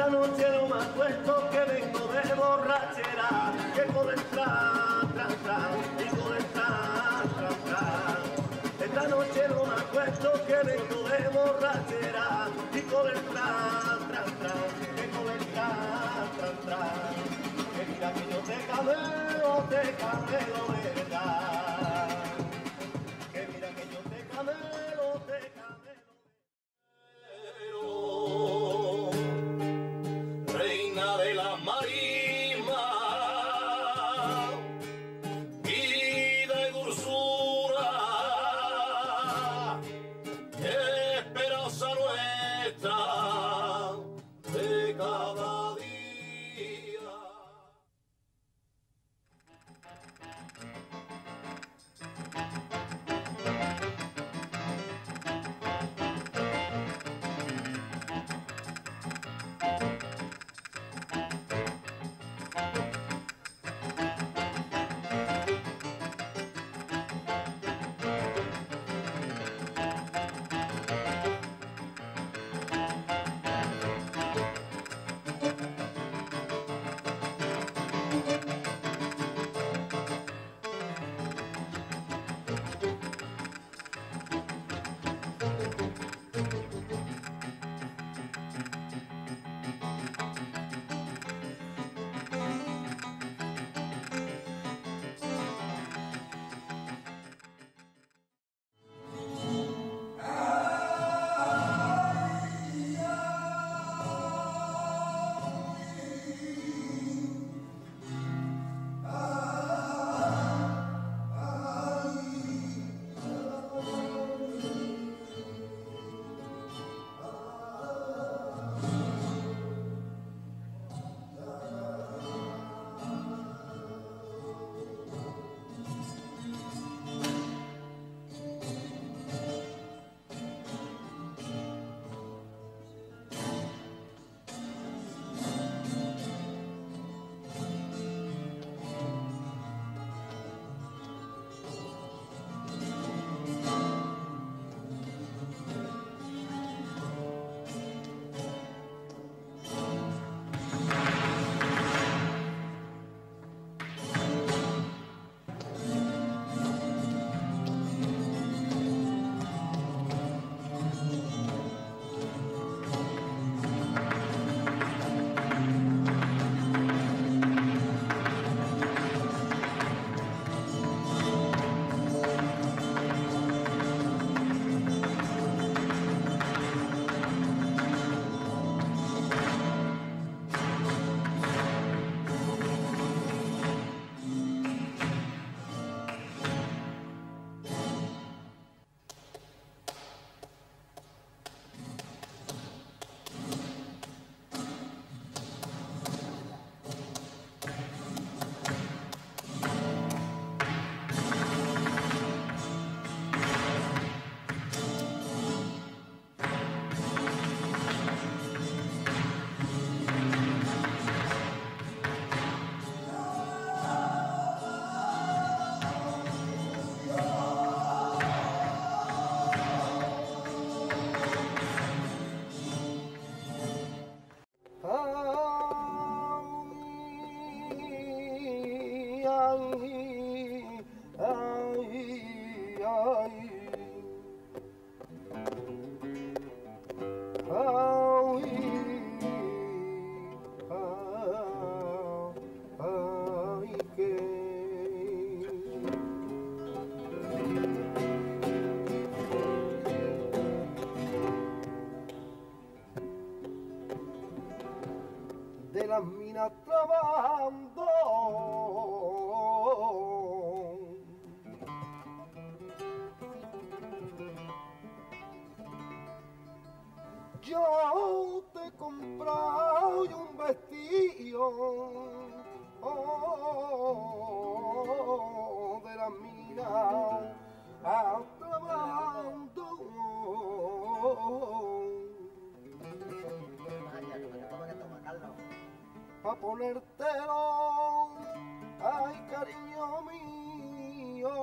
Esta noche no me acuesto que vengo de borrachera, que con el tran, tran, tran, y con el tran, tran, tran. Esta noche no me acuesto que vengo de borrachera, y con el tran, tran, tran, que con el tran, tran, tran. Que mira que yo te camelo, verdad. Que mira que yo te camelo, reina de la marismas y de dulzura, esperanza nuestra de cada día. De las minas trabajando, yo te he comprado un vestido de las minas trabajando. Pa' ponértelo, ay cariño mío.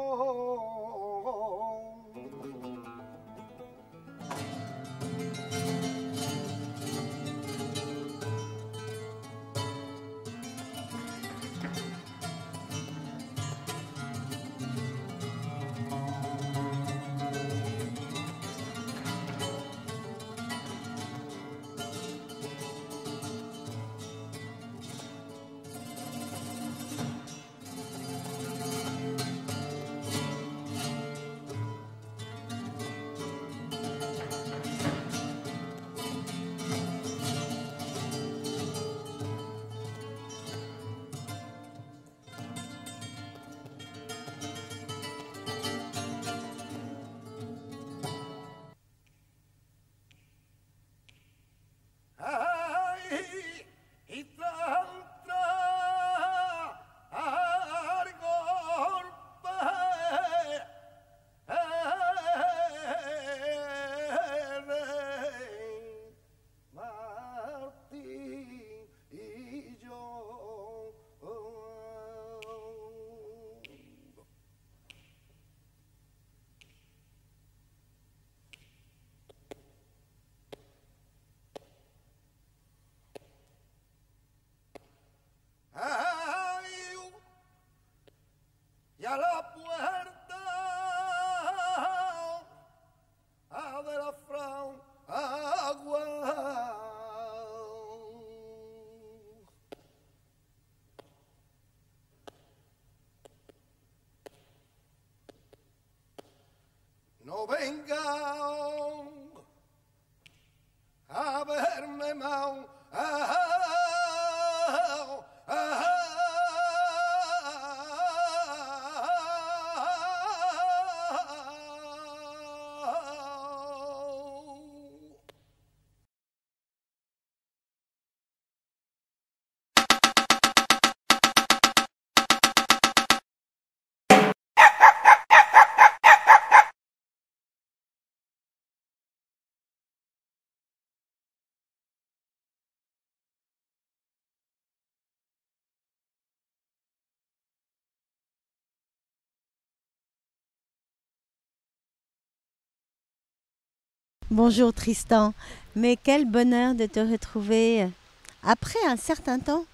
a la puerta de la fragua. No vengan a verme mal. Bonjour Tristan, mais quel bonheur de te retrouver après un certain temps,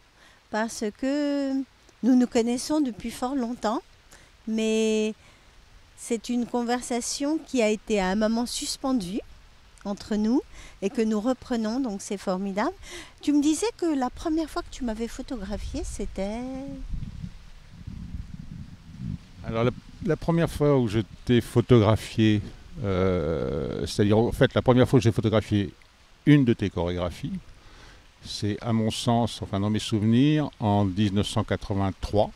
parce que nous nous connaissons depuis fort longtemps, mais c'est une conversation qui a été à un moment suspendue entre nous et que nous reprenons, donc c'est formidable. Tu me disais que la première fois que tu m'avais photographié, c'était... Alors la première fois où je t'ai photographié, c'est-à-dire en fait la première fois que j'ai photographié une de tes chorégraphies, c'est à mon sens, enfin dans mes souvenirs, en 1983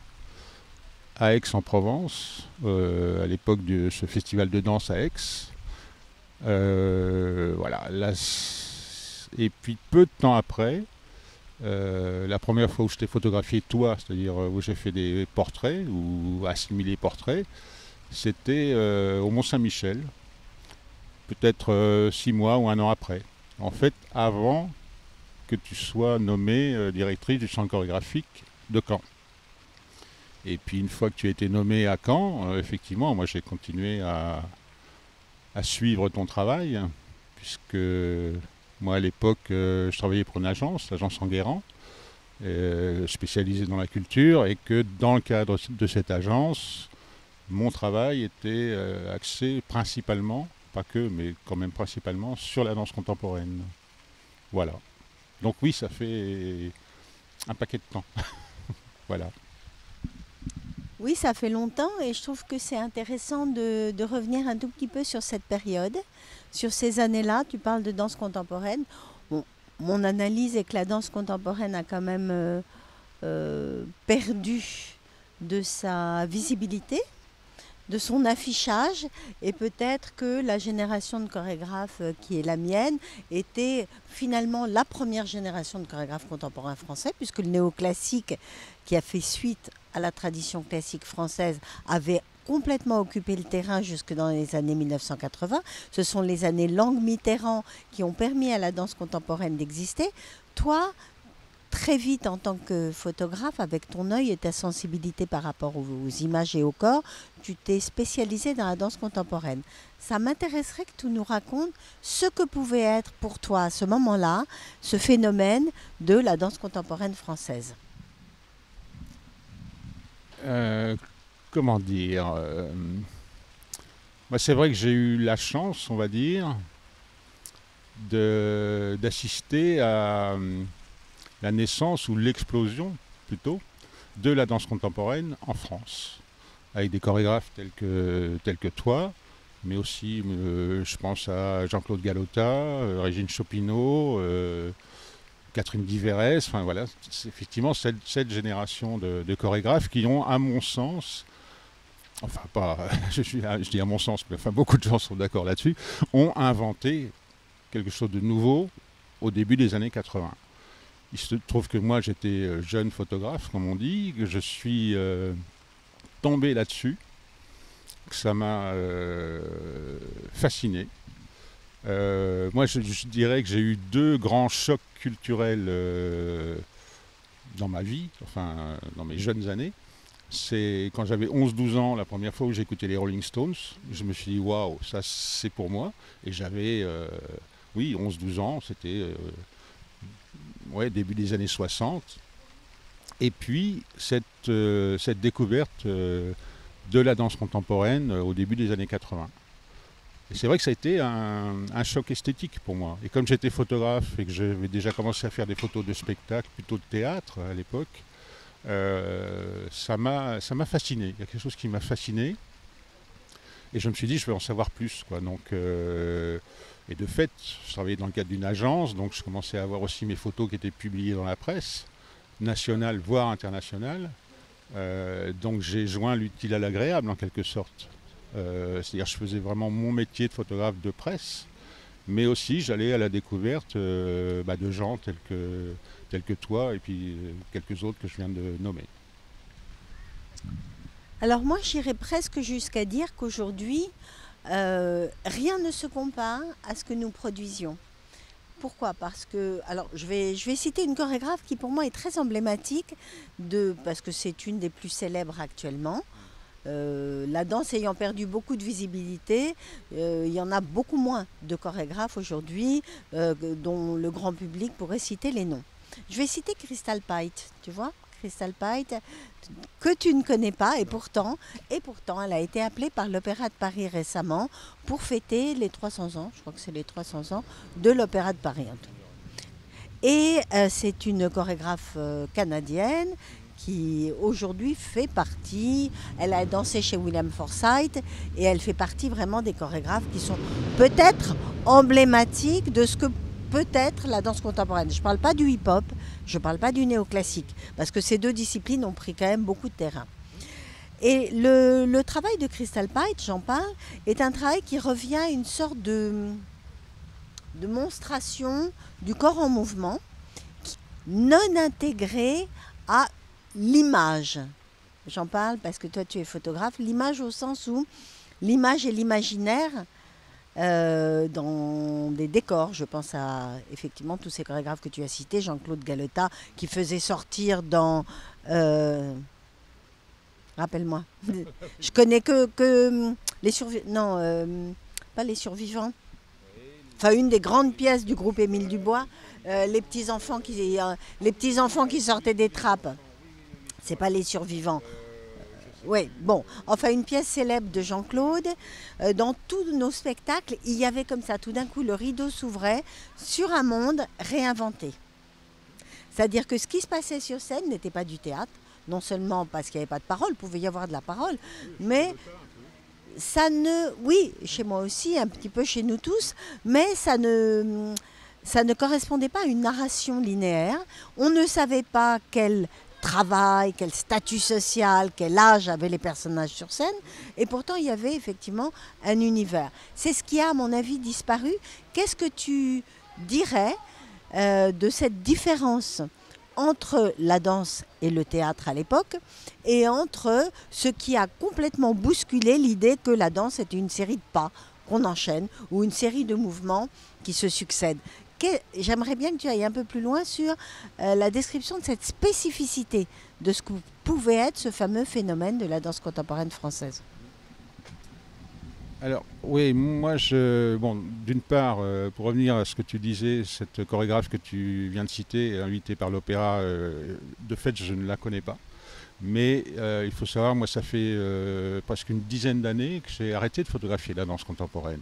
à Aix-en-Provence, à l'époque de ce festival de danse à Aix. Voilà. Et puis peu de temps après, la première fois où je t'ai photographié toi, c'est-à-dire où j'ai fait des portraits ou assimilé portraits, c'était au Mont-Saint-Michel, peut-être 6 mois ou 1 an après. En fait, avant que tu sois nommée directrice du centre chorégraphique de Caen. Et puis une fois que tu as été nommée à Caen, effectivement, moi j'ai continué à suivre ton travail, puisque moi à l'époque je travaillais pour une agence, l'agence Enguerrand, spécialisée dans la culture, et que dans le cadre de cette agence, mon travail était axé principalement, pas que, mais quand même principalement, sur la danse contemporaine. Voilà. Donc oui, ça fait un paquet de temps. Voilà. Oui, ça fait longtemps et je trouve que c'est intéressant de revenir un tout petit peu sur cette période, sur ces années-là. Tu parles de danse contemporaine. Bon, mon analyse est que la danse contemporaine a quand même perdu de sa visibilité, de son affichage, et peut-être que la génération de chorégraphes qui est la mienne était finalement la première génération de chorégraphes contemporains français, puisque le néoclassique qui a fait suite à la tradition classique française avait complètement occupé le terrain jusque dans les années 1980. Ce sont les années Lang-Mitterrand qui ont permis à la danse contemporaine d'exister. Toi, très vite en tant que photographe, avec ton œil et ta sensibilité par rapport aux images et au corps, tu t'es spécialisé dans la danse contemporaine. Ça m'intéresserait que tu nous racontes ce que pouvait être pour toi à ce moment-là, ce phénomène de la danse contemporaine française. Comment dire moi, c'est vrai que j'ai eu la chance, on va dire, d'assister à la naissance ou l'explosion plutôt de la danse contemporaine en France, avec des chorégraphes tels que toi, mais aussi je pense à Jean-Claude Galota, Régine Chopineau, Catherine Guiverès, enfin voilà, c'est effectivement cette génération de chorégraphes qui ont, à mon sens, enfin pas, je dis à mon sens, mais enfin beaucoup de gens sont d'accord là-dessus, ont inventé quelque chose de nouveau au début des années 80. Il se trouve que moi j'étais jeune photographe, comme on dit, que je suis tombé là-dessus, que ça m'a fasciné. Moi je dirais que j'ai eu 2 grands chocs culturels dans ma vie, enfin dans mes jeunes années. C'est quand j'avais 11-12 ans, la première fois où j'ai écouté les Rolling Stones, je me suis dit waouh, ça c'est pour moi. Et j'avais, oui, 11-12 ans, c'était début des années 60. Et puis cette découverte de la danse contemporaine au début des années 80. Et c'est vrai que ça a été un choc esthétique pour moi. Et comme j'étais photographe et que j'avais déjà commencé à faire des photos de spectacle, plutôt de théâtre à l'époque, ça m'a fasciné. Il y a quelque chose qui m'a fasciné. Et je me suis dit, je veux en savoir plus, quoi. Donc, et de fait, je travaillais dans le cadre d'une agence, donc je commençais à avoir aussi mes photos qui étaient publiées dans la presse, nationale, voire internationale. Donc j'ai joint l'utile à l'agréable, en quelque sorte. C'est-à-dire je faisais vraiment mon métier de photographe de presse, mais aussi j'allais à la découverte de gens tels que toi et puis quelques autres que je viens de nommer. Alors moi, j'irais presque jusqu'à dire qu'aujourd'hui, rien ne se compare à ce que nous produisions. Pourquoi? Parce que, alors je vais citer une chorégraphe qui pour moi est très emblématique, parce que c'est une des plus célèbres actuellement. La danse ayant perdu beaucoup de visibilité, il y en a beaucoup moins de chorégraphes aujourd'hui dont le grand public pourrait citer les noms. Je vais citer Crystal Pite, tu vois, Crystal Pite, que tu ne connais pas, et pourtant elle a été appelée par l'Opéra de Paris récemment pour fêter les 300 ans, je crois que c'est les 300 ans, de l'Opéra de Paris. Et c'est une chorégraphe canadienne qui aujourd'hui fait partie, elle a dansé chez William Forsythe et elle fait partie vraiment des chorégraphes qui sont peut-être emblématiques de ce que peut être la danse contemporaine. Je ne parle pas du hip-hop, je ne parle pas du néoclassique, parce que ces deux disciplines ont pris quand même beaucoup de terrain. Et le travail de Crystal Pite, j'en parle, est un travail qui revient à une sorte de monstration du corps en mouvement, non intégrée à l'image. J'en parle parce que toi tu es photographe, l'image au sens où l'image et l'imaginaire dans des décors. Je pense à effectivement tous ces chorégraphes que tu as cités, Jean-Claude Galetta qui faisait sortir dans... rappelle-moi. Je connais que les survivants. Non, pas les survivants. Enfin, une des grandes pièces du groupe Émile Dubois, les petits enfants qui sortaient des trappes. C'est pas les survivants. Oui, bon, enfin une pièce célèbre de Jean-Claude. Dans tous nos spectacles, il y avait comme ça, tout d'un coup, le rideau s'ouvrait sur un monde réinventé. C'est-à-dire que ce qui se passait sur scène n'était pas du théâtre, non seulement parce qu'il n'y avait pas de parole, il pouvait y avoir de la parole, mais ça ne... Oui, chez moi aussi, un petit peu chez nous tous, mais ça ne correspondait pas à une narration linéaire. On ne savait pas quel travail, quel statut social, quel âge avaient les personnages sur scène, et pourtant il y avait effectivement un univers. C'est ce qui a, à mon avis, disparu. Qu'est-ce que tu dirais de cette différence entre la danse et le théâtre à l'époque, et entre ce qui a complètement bousculé l'idée que la danse était une série de pas qu'on enchaîne, ou une série de mouvements qui se succèdent? J'aimerais bien que tu ailles un peu plus loin sur la description de cette spécificité de ce que pouvait être ce fameux phénomène de la danse contemporaine française. Alors oui, moi d'une part, pour revenir à ce que tu disais, cette chorégraphe que tu viens de citer, invitée par l'opéra, de fait je ne la connais pas. Mais il faut savoir, moi ça fait presque une dizaine d'années que j'ai arrêté de photographier la danse contemporaine.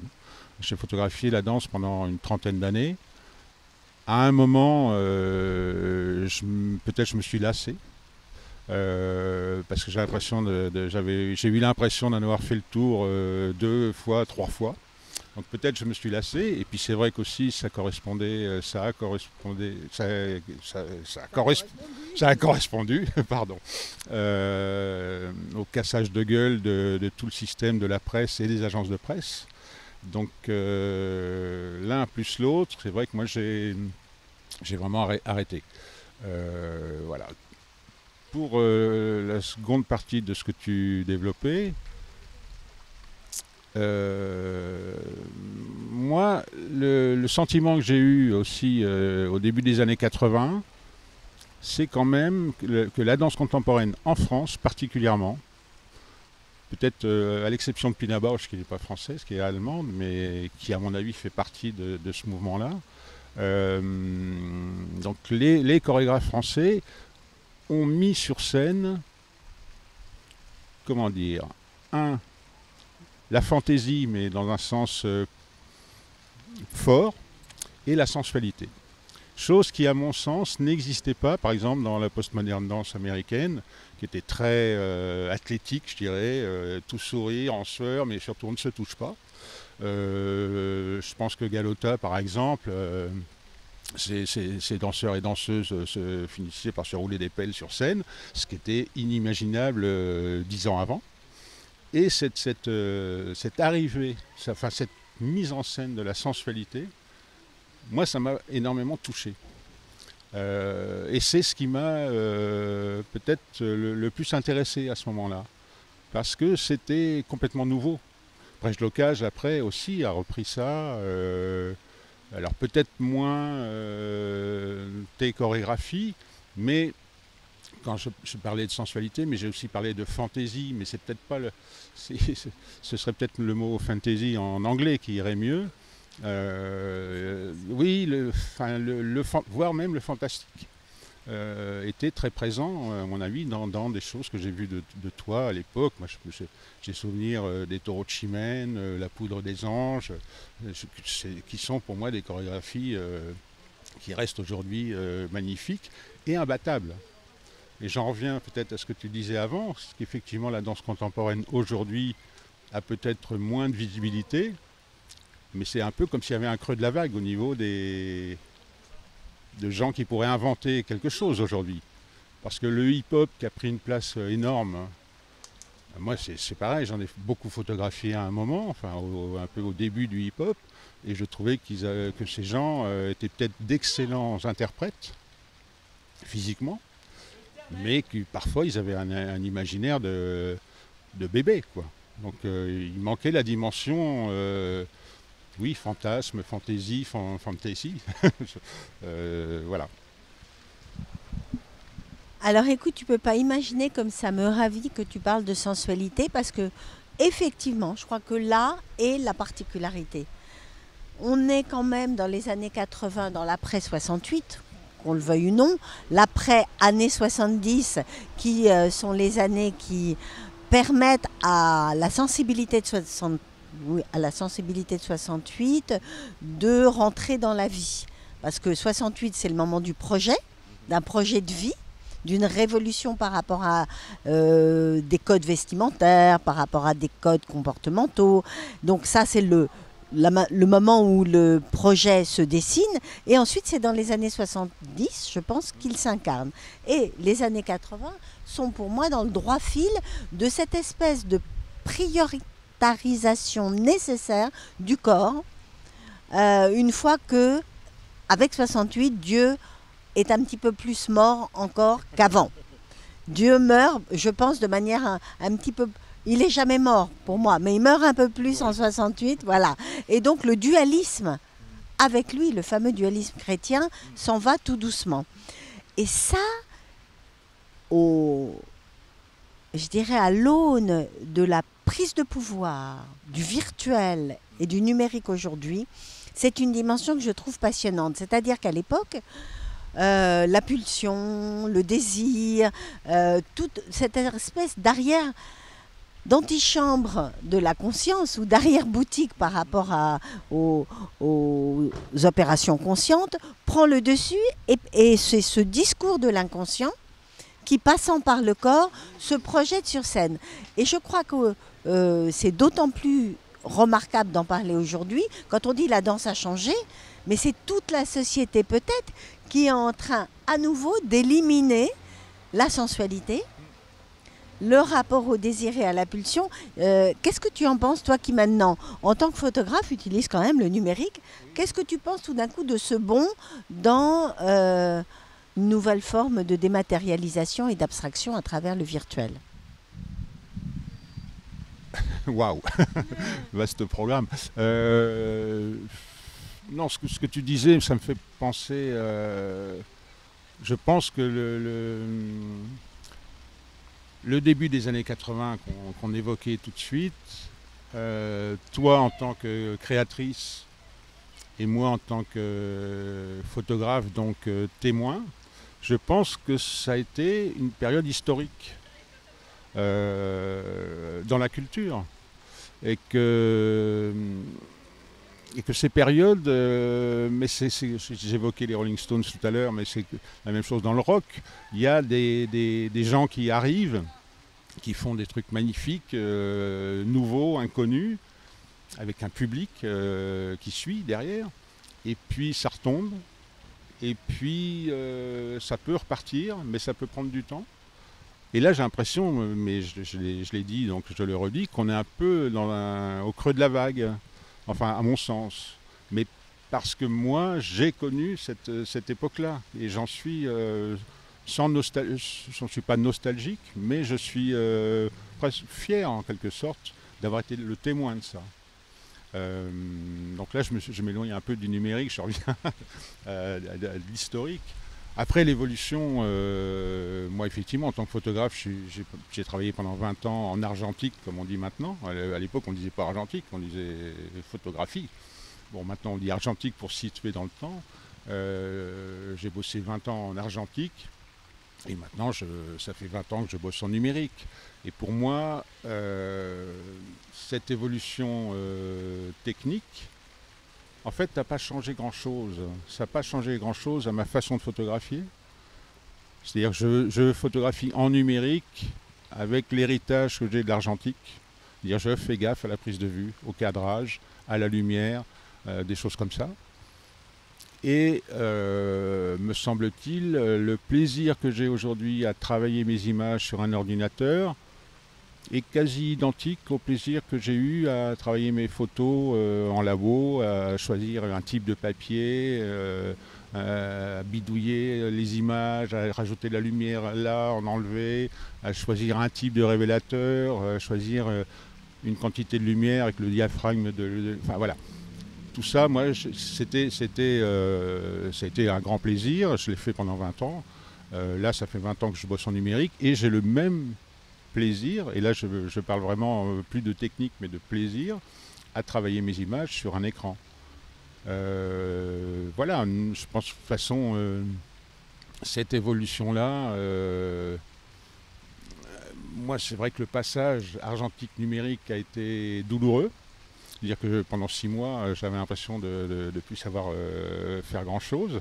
J'ai photographié la danse pendant une trentaine d'années. À un moment, peut-être je me suis lassé, parce que j'ai eu l'impression d'en avoir fait le tour 2 fois, 3 fois. Donc peut-être je me suis lassé, et puis c'est vrai qu'aussi ça a correspondu pardon, au cassage de gueule de tout le système de la presse et des agences de presse. Donc l'un plus l'autre, c'est vrai que moi j'ai vraiment arrêté. Voilà. Pour la seconde partie de ce que tu développais, moi, le sentiment que j'ai eu aussi au début des années 80, c'est quand même que la danse contemporaine en France particulièrement, peut-être à l'exception de Pina Bausch, qui n'est pas française, qui est allemande, mais qui à mon avis fait partie de ce mouvement-là. Donc les chorégraphes français ont mis sur scène, comment dire, la fantaisie, mais dans un sens fort, et la sensualité. Chose qui, à mon sens, n'existait pas, par exemple, dans la postmodern dance américaine, qui était très athlétique, je dirais, tout sourire, en sueur, mais surtout on ne se touche pas. Je pense que Galota, par exemple, ces danseurs et danseuses se finissaient par se rouler des pelles sur scène, ce qui était inimaginable 10 ans avant. Et cette arrivée, cette mise en scène de la sensualité, moi, ça m'a énormément touché. Et c'est ce qui m'a peut-être le plus intéressé à ce moment-là. Parce que c'était complètement nouveau. Brèche Locage, après, aussi, a repris ça. Alors, peut-être moins tes chorégraphies, mais quand je parlais de sensualité, mais j'ai aussi parlé de fantaisie, mais c'est peut-être pas ce serait peut-être le mot fantasy en anglais qui irait mieux. Oui, voire même le fantastique était très présent, à mon avis, dans des choses que j'ai vues de toi à l'époque. Moi, j'ai souvenir des taureaux de Chimène, la poudre des anges, qui sont pour moi des chorégraphies qui restent aujourd'hui magnifiques et imbattables. Et j'en reviens peut-être à ce que tu disais avant, c'est qu'effectivement la danse contemporaine aujourd'hui a peut-être moins de visibilité, mais c'est un peu comme s'il y avait un creux de la vague au niveau de gens qui pourraient inventer quelque chose aujourd'hui. Parce que le hip-hop qui a pris une place énorme, moi c'est pareil, j'en ai beaucoup photographié à un moment, enfin un peu au début du hip-hop, et je trouvais que ces gens étaient peut-être d'excellents interprètes, physiquement, mais que parfois ils avaient un imaginaire de bébé, quoi. Donc il manquait la dimension... oui, fantasme, fantaisie, fantasy. Voilà. Alors écoute, tu peux pas imaginer comme ça me ravit que tu parles de sensualité parce que effectivement, je crois que là est la particularité. On est quand même dans les années 80, dans l'après 68, qu'on le veuille ou non, l'après années 70 qui sont les années qui permettent à la sensibilité de 68 de rentrer dans la vie. Parce que 68, c'est le moment du projet, d'un projet de vie, d'une révolution par rapport à des codes vestimentaires, par rapport à des codes comportementaux. Donc ça, c'est le moment où le projet se dessine. Et ensuite, c'est dans les années 70, je pense, qu'il s'incarne. Et les années 80 sont pour moi dans le droit fil de cette espèce de prioritarisation nécessaire du corps, une fois que, avec 68, Dieu est un petit peu plus mort encore qu'avant. Dieu meurt, je pense, de manière un petit peu... Il n'est jamais mort pour moi, mais il meurt un peu plus en 68, voilà. Et donc le dualisme, avec lui, le fameux dualisme chrétien, s'en va tout doucement. Et ça, je dirais à l'aune de la prise de pouvoir, du virtuel et du numérique aujourd'hui, c'est une dimension que je trouve passionnante. C'est-à-dire qu'à l'époque, la pulsion, le désir, toute cette espèce d'antichambre de la conscience ou d'arrière-boutique par rapport aux opérations conscientes prend le dessus et c'est ce discours de l'inconscient qui, passant par le corps, se projette sur scène. Et je crois que c'est d'autant plus remarquable d'en parler aujourd'hui quand on dit la danse a changé, mais c'est toute la société peut-être qui est en train à nouveau d'éliminer la sensualité, le rapport au désir et à la pulsion. Qu'est-ce que tu en penses, toi qui maintenant, en tant que photographe, utilise quand même le numérique? Qu'est-ce que tu penses tout d'un coup de ce bond dans une nouvelle forme de dématérialisation et d'abstraction à travers le virtuel? Waouh, vaste programme. Non, ce que tu disais, ça me fait penser... je pense que le début des années 80 qu'on évoquait tout de suite, toi en tant que créatrice et moi en tant que photographe, donc témoin, je pense que ça a été une période historique dans la culture. Et que ces périodes, mais j'évoquais les Rolling Stones tout à l'heure, mais c'est la même chose dans le rock. Il y a des gens qui arrivent, qui font des trucs magnifiques, nouveaux, inconnus, avec un public qui suit derrière, et puis ça retombe, et puis ça peut repartir, mais ça peut prendre du temps. Et là, j'ai l'impression, mais je l'ai dit, donc je le redis, qu'on est un peu au creux de la vague, enfin à mon sens. Mais parce que moi, j'ai connu cette époque-là, et j'en suis j'en suis pas nostalgique, mais je suis presque fier en quelque sorte d'avoir été le témoin de ça. Donc là, je m'éloigne un peu du numérique, je reviens à l'historique. Après l'évolution, moi effectivement en tant que photographe, j'ai travaillé pendant 20 ans en argentique, comme on dit maintenant. À l'époque on ne disait pas argentique, on disait photographie. Bon, maintenant on dit argentique pour situer dans le temps. J'ai bossé 20 ans en argentique et maintenant ça fait 20 ans que je bosse en numérique. Et pour moi, cette évolution technique, en fait, ça n'a pas changé grand-chose. Ça n'a pas changé grand-chose à ma façon de photographier. C'est-à-dire que je photographie en numérique avec l'héritage que j'ai de l'argentique. C'est-à-dire je fais gaffe à la prise de vue, au cadrage, à la lumière, des choses comme ça. Et me semble-t-il, le plaisir que j'ai aujourd'hui à travailler mes images sur un ordinateur est quasi identique au plaisir que j'ai eu à travailler mes photos en labo, à choisir un type de papier, à bidouiller les images, à rajouter de la lumière là, en enlever, à choisir un type de révélateur, à choisir une quantité de lumière avec le diaphragme enfin voilà. Tout ça, moi, ça a été un grand plaisir. Je l'ai fait pendant 20 ans. Là, ça fait 20 ans que je bosse en numérique et j'ai le même plaisir, et là je parle vraiment plus de technique mais de plaisir, à travailler mes images sur un écran. Voilà, je pense de toute façon, cette évolution-là, moi c'est vrai que le passage argentique-numérique a été douloureux. C'est-à-dire que pendant 6 mois, j'avais l'impression de ne plus savoir faire grand-chose.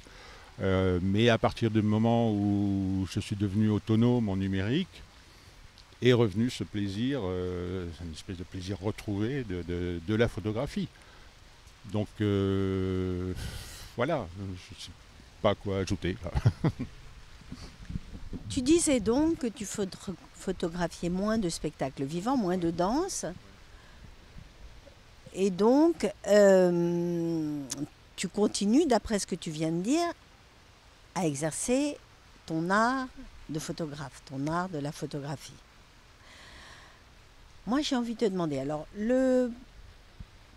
Mais à partir du moment où je suis devenu autonome en numérique, est revenu ce plaisir, c'est une espèce de plaisir retrouvé de la photographie. Donc voilà, je ne sais pas quoi ajouter là. Tu disais donc que tu photographiais moins de spectacles vivants, moins de danse. Et donc, tu continues, d'après ce que tu viens de dire, à exercer ton art de photographe, ton art de la photographie. Moi, j'ai envie de te demander, alors, le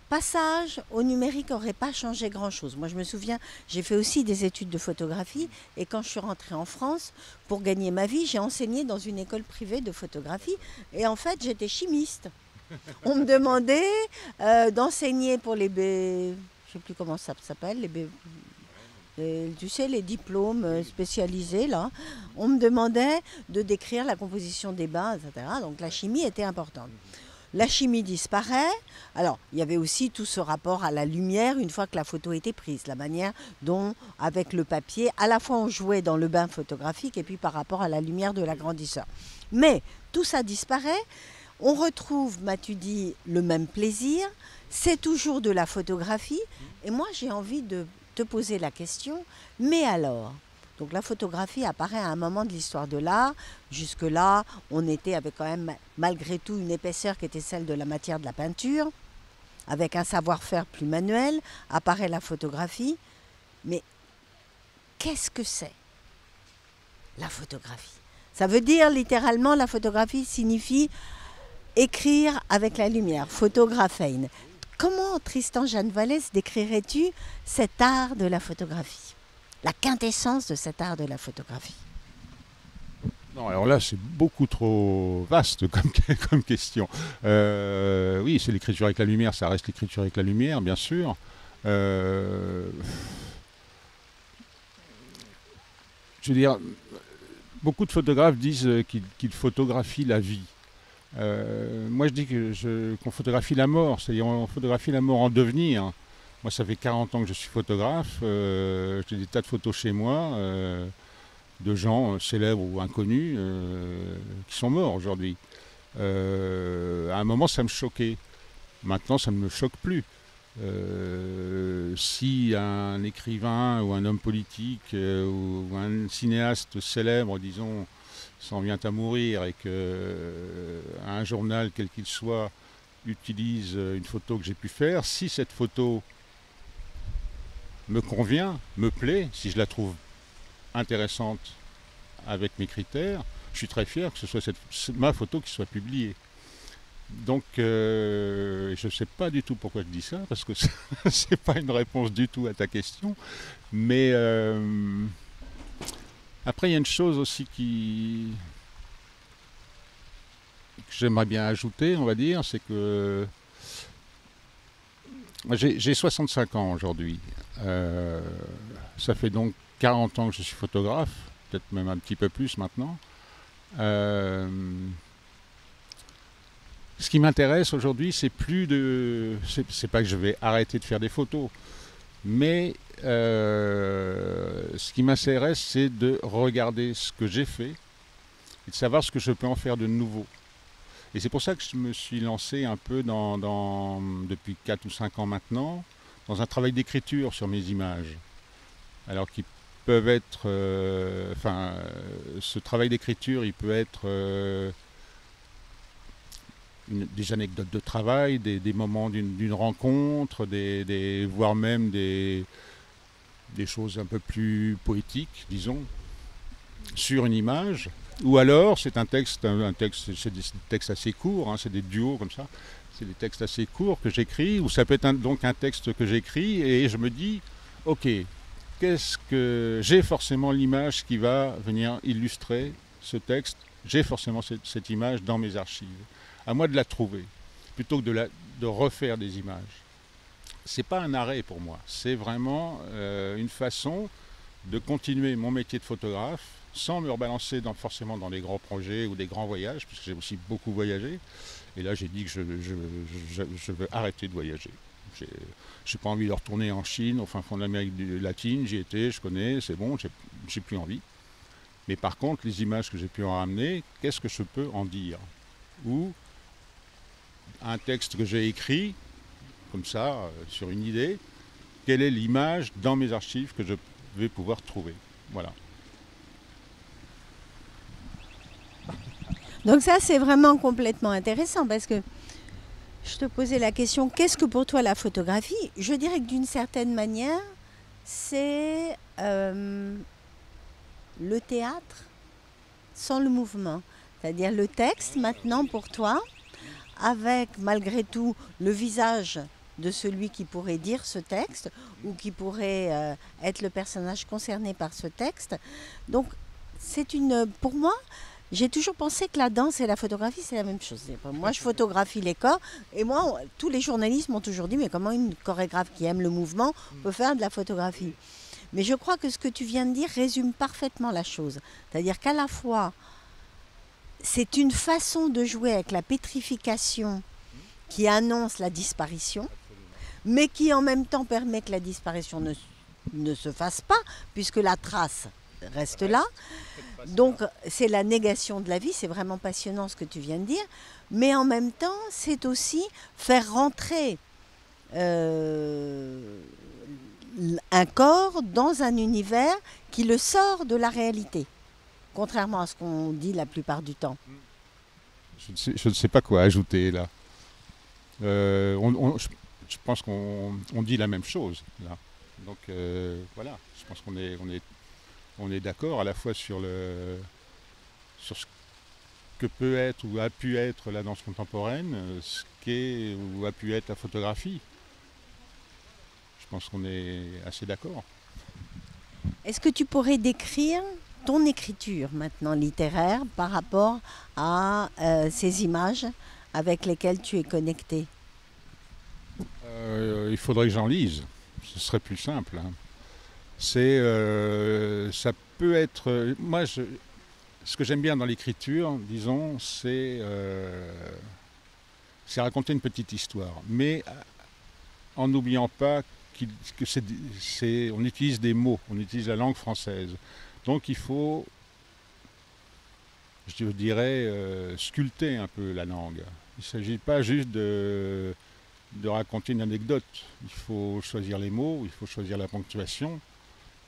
passage au numérique n'aurait pas changé grand-chose. Moi, je me souviens, j'ai fait aussi des études de photographie, et quand je suis rentrée en France, pour gagner ma vie, j'ai enseigné dans une école privée de photographie, et en fait, j'étais chimiste. On me demandait d'enseigner pour les je ne sais plus comment ça s'appelle, tu sais, les diplômes spécialisés, là. On me demandait de décrire la composition des bains, etc. Donc la chimie était importante. La chimie disparaît. Alors, il y avait aussi tout ce rapport à la lumière une fois que la photo était prise. La manière dont, avec le papier, à la fois on jouait dans le bain photographique et puis par rapport à la lumière de l'agrandisseur. Mais tout ça disparaît. On retrouve, m'as-tu dit, le même plaisir. C'est toujours de la photographie. Et moi, j'ai envie de te poser la question, mais alors, donc la photographie apparaît à un moment de l'histoire de l'art. Jusque-là, on était avec quand même, malgré tout, une épaisseur qui était celle de la matière de la peinture, avec un savoir-faire plus manuel. Apparaît la photographie. Mais qu'est-ce que c'est, la photographie? Ça veut dire, littéralement, la photographie signifie écrire avec la lumière, photographein. Comment, Tristan Jeanne Vallès, décrirais-tu cet art de la photographie? La quintessence de cet art de la photographie? Non, alors là, c'est beaucoup trop vaste comme question. Oui, c'est l'écriture avec la lumière, ça reste l'écriture avec la lumière, bien sûr. Je veux dire, beaucoup de photographes disent qu'ils photographient la vie. Moi, je dis qu'on photographie la mort, c'est-à-dire on photographie la mort en devenir. Moi, ça fait 40 ans que je suis photographe. J'ai des tas de photos chez moi de gens célèbres ou inconnus qui sont morts aujourd'hui. À un moment, ça me choquait. Maintenant, ça ne me choque plus. Si un écrivain ou un homme politique ou un cinéaste célèbre, disons, s'en vient à mourir et qu'un journal, quel qu'il soit, utilise une photo que j'ai pu faire, si cette photo me convient, me plaît, si je la trouve intéressante avec mes critères, je suis très fier que ce soit ma photo qui soit publiée. Donc, je ne sais pas du tout pourquoi je dis ça, parce que c'est pas une réponse du tout à ta question. Mais après, il y a une chose aussi que j'aimerais bien ajouter, on va dire, c'est que j'ai 65 ans aujourd'hui. Ça fait donc 40 ans que je suis photographe, peut-être même un petit peu plus maintenant. Ce qui m'intéresse aujourd'hui, c'est pas que je vais arrêter de faire des photos, mais ce qui m'intéresse, c'est de regarder ce que j'ai fait et de savoir ce que je peux en faire de nouveau. Et c'est pour ça que je me suis lancé un peu depuis 4 ou 5 ans maintenant, dans un travail d'écriture sur mes images. Alors qui peuvent être... ce travail d'écriture, il peut être... des anecdotes de travail, des moments d'une rencontre, voire même des choses un peu plus poétiques, disons, sur une image. Ou alors c'est c'est des textes assez courts, hein, c'est des duos comme ça, c'est des textes assez courts que j'écris, ou ça peut être donc un texte que j'écris et je me dis, ok, j'ai forcément l'image qui va venir illustrer ce texte, j'ai forcément cette image dans mes archives. À moi de la trouver, plutôt que de refaire des images. C'est pas un arrêt pour moi, c'est vraiment une façon de continuer mon métier de photographe sans me rebalancer forcément dans des grands projets ou des grands voyages, puisque j'ai aussi beaucoup voyagé. Et là, j'ai dit que je veux arrêter de voyager. J'ai pas envie de retourner en Chine, au fin fond de l'Amérique latine, j'y étais, je connais, c'est bon, j'ai plus envie. Mais par contre, les images que j'ai pu en ramener, qu'est-ce que je peux en dire? Ou un texte que j'ai écrit, comme ça, sur une idée, quelle est l'image dans mes archives que je vais pouvoir trouver. Voilà. Donc ça, c'est vraiment complètement intéressant parce que je te posais la question, qu'est-ce que pour toi la photographie? Je dirais que d'une certaine manière, c'est le théâtre sans le mouvement. C'est-à-dire le texte, maintenant, pour toi, avec malgré tout le visage de celui qui pourrait dire ce texte ou qui pourrait être le personnage concerné par ce texte. Donc, pour moi, j'ai toujours pensé que la danse et la photographie, c'est la même chose. Moi, je photographie les corps et moi, tous les journalistes m'ont toujours dit, mais comment une chorégraphe qui aime le mouvement peut faire de la photographie? Mais je crois que ce que tu viens de dire résume parfaitement la chose. C'est-à-dire qu'à la fois, c'est une façon de jouer avec la pétrification qui annonce la disparition, mais qui en même temps permet que la disparition ne se fasse pas, puisque la trace reste là. Donc c'est la négation de la vie, c'est vraiment passionnant ce que tu viens de dire, mais en même temps c'est aussi faire rentrer un corps dans un univers qui le sort de la réalité, contrairement à ce qu'on dit la plupart du temps. Je ne sais pas quoi ajouter là. Je pense qu'on dit la même chose là. Donc voilà, je pense on est d'accord à la fois sur ce que peut être ou a pu être la danse contemporaine, ce qu'est ou a pu être la photographie. Je pense qu'on est assez d'accord. Est-ce que tu pourrais décrire ton écriture maintenant littéraire par rapport à ces images avec lesquelles tu es connecté? Il faudrait que j'en lise, ce serait plus simple. Hein. Ça peut être... ce que j'aime bien dans l'écriture, disons, c'est raconter une petite histoire, mais en n'oubliant pas on utilise des mots, on utilise la langue française. Donc il faut, je dirais, sculpter un peu la langue. Il ne s'agit pas juste de raconter une anecdote. Il faut choisir les mots, il faut choisir la ponctuation,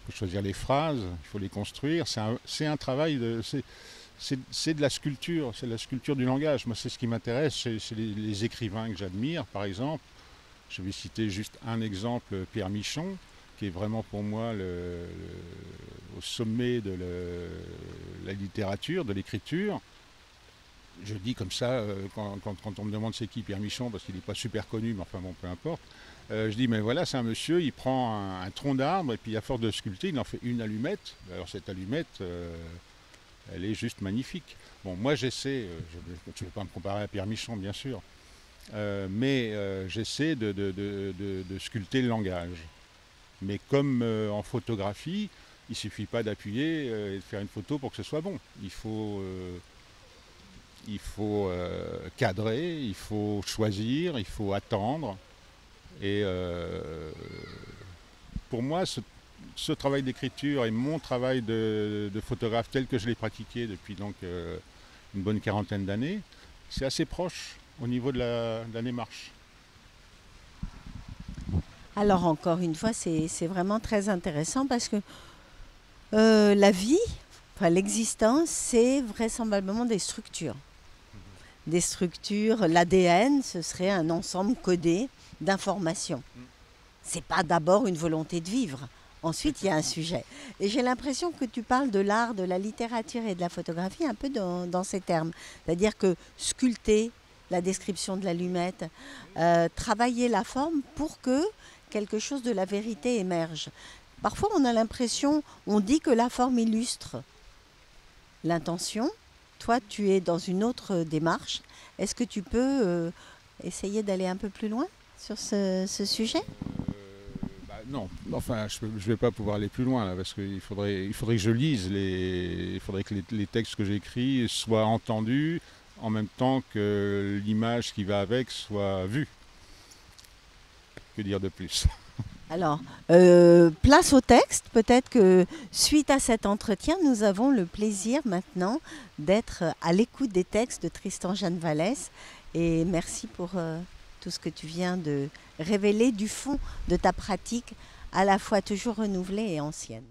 il faut choisir les phrases, il faut les construire. C'est un travail, c'est de la sculpture, c'est de la sculpture du langage. Moi, c'est ce qui m'intéresse, c'est les écrivains que j'admire, par exemple. Je vais citer juste un exemple, Pierre Michon, qui est vraiment pour moi au sommet de la littérature, de l'écriture. Je dis comme ça, quand on me demande c'est qui Pierre Michon, parce qu'il n'est pas super connu, mais enfin bon, peu importe. Je dis, mais voilà, c'est un monsieur, il prend un tronc d'arbre, et puis à force de sculpter, il en fait une allumette. Alors cette allumette, elle est juste magnifique. Bon, moi j'essaie, je ne vais pas me comparer à Pierre Michon, bien sûr, mais j'essaie de sculpter le langage. Mais comme en photographie, il ne suffit pas d'appuyer et de faire une photo pour que ce soit bon. Il faut cadrer, il faut choisir, il faut attendre. Et pour moi, ce travail d'écriture et mon travail de photographe tel que je l'ai pratiqué depuis donc une bonne quarantaine d'années, c'est assez proche au niveau de la démarche. Alors encore une fois, c'est vraiment très intéressant parce que la vie, enfin l'existence, c'est vraisemblablement des structures. Des structures, l'ADN, ce serait un ensemble codé d'informations. C'est pas d'abord une volonté de vivre. Ensuite, il y a un sujet. Et j'ai l'impression que tu parles de l'art, de la littérature et de la photographie un peu dans ces termes. C'est-à-dire que sculpter la description de l'allumette, travailler la forme pour que quelque chose de la vérité émerge. Parfois, on a l'impression, on dit que la forme illustre l'intention. Toi, tu es dans une autre démarche. Est-ce que tu peux essayer d'aller un peu plus loin sur ce sujet ? Non, enfin, je ne vais pas pouvoir aller plus loin là, parce qu'il faudrait que je lise, il faudrait que les textes que j'écris soient entendus en même temps que l'image qui va avec soit vue. Que dire de plus ? Alors, place au texte. Peut-être que suite à cet entretien, nous avons le plaisir maintenant d'être à l'écoute des textes de Tristan Jeanne Vallès. Et merci pour tout ce que tu viens de révéler du fond de ta pratique, à la fois toujours renouvelée et ancienne.